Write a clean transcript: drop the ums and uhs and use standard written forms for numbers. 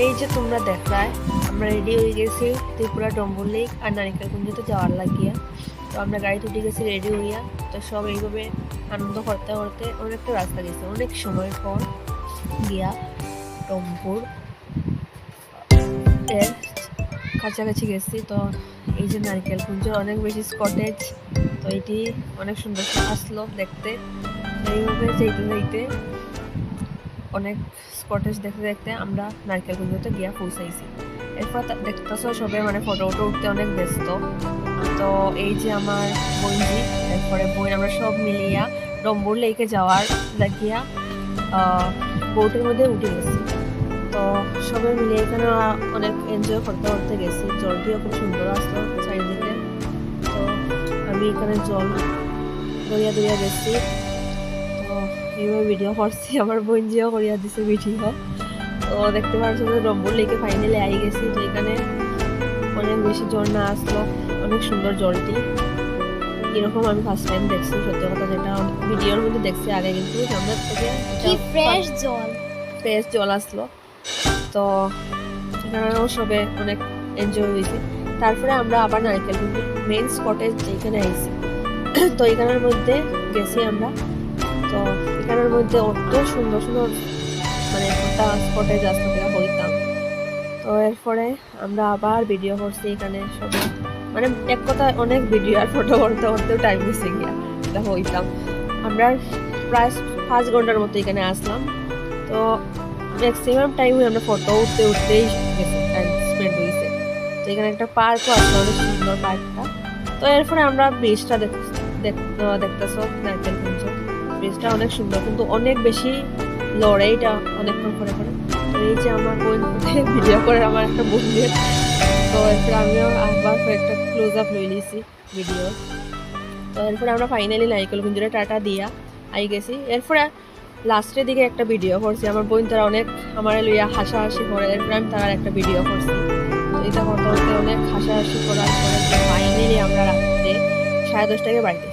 এই যে তোমরা দেখায় আমরা রেডি হয়ে গেছি ত্রিপুরা ডম্বল লেক আর নারিকেল কুঞ্জতে যাওয়ার লাগিয়া। তো আমরা গাড়িতে উঠে গেছি রেডি হইয়া। তো সব এইভাবে আনন্দ করতে করতে অনেকটা রাস্তা গেছে, অনেক সময় পর গিয়া ডম্বুর এর কাছাকাছি গেছি। তো এই যে নারকেল কুঞ্জের অনেক বেশি স্কটেজ, তো এটি অনেক সুন্দর আসলো দেখতে। এইভাবে যেতে যেতে অনেক স্কটেজ দেখতে দেখতে আমরা নারকেল কুঞ্জতে গিয়া পৌঁছাইছি। এরপর দেখতেছ সবাই মানে ফটো উঠতে অনেক ব্যস্ত। তো এই যে আমার বোনজি, এরপরে বোন আমরা সব মিলিয়া ডম্বুর লেকে যাওয়ার লাগিয়া বোটের মধ্যে উঠে গেছি। তো সবাই মিলে এখানে অনেক এনজয় করতে করতে গেছি। জলটিও খুব সুন্দর আসলো চারিদিকে। তো আমি এখানে জল দরিয়া দরিয়া গেছি। তো এইভাবে ভিডিও করছি, আমার বোনজিও করিয়া দিছে ভিডিও। তো দেখতে পাচ্ছ যে ডম্বুর লেকে ফাইনালি আই গেছি। তো এখানে অনেক বেশি ঝর্ণা আসলো, অনেক সুন্দর জলটি। এরকম আমি ফার্স্ট টাইম দেখছি, সত্যি কথা যেটা ভিডিওর মধ্যে দেখছি আগে, কিন্তু সামনের থেকে ফ্রেশ জল আসলো। তো এখানেও সবে অনেক এনজয় হয়েছে। তারপরে আমরা আবার নারকেল কুঞ্জের মেইন স্পটে যেখানে আইছি, তো এখানের মধ্যে গেছি আমরা। তো এখানের মধ্যে অত সুন্দর সুন্দর মানে একটা স্পটে আসতে হইতাম। তো এরপরে আমরা আবার ভিডিও করছি এখানে সবে, মানে এক কথা অনেক ভিডিও আর ফটো করতে করতেও টাইম গেছে গিয়া এটা হইতাম। আমরা প্রায় 5 ঘন্টার মতো এখানে আসলাম। তো ম্যাক্সিমাম টাইমে আমরা ফটো উঠতেই গেছি, টাইম স্পেন্ড হয়েছে। তো এখানে একটা পার্কও আছে, অনেক সুন্দর পার্কটা। তো এরপরে আমরা ব্রিজটা দেখতেছ নারকেল কুঞ্জ ব্রিজটা অনেক সুন্দর, কিন্তু অনেক বেশি লড়ে এটা অনেকক্ষণ করে করে। তো এই যে আমার বোন ভিডিও করে আমার একটা বন্ধুর। তো এরপরে আমিও আবার একটা ক্লোজ আপ লই নিয়েছি ভিডিও। তো এরপরে আমরা ফাইনালি নারকেল কুঞ্জরে টাটা দিয়া আই গেছি। এরপরে লাস্টের দিকে একটা ভিডিও করছি, আমার বোন তারা অনেক আমার লইয়া হাসাহাসি করে। এরপরে আমি তার একটা ভিডিও করছি। তো এটা করতে করতে অনেক হাসাহাসি করার পরে ফাইনালি আমরা রাত্রে 10:30 বাড়িতেছি।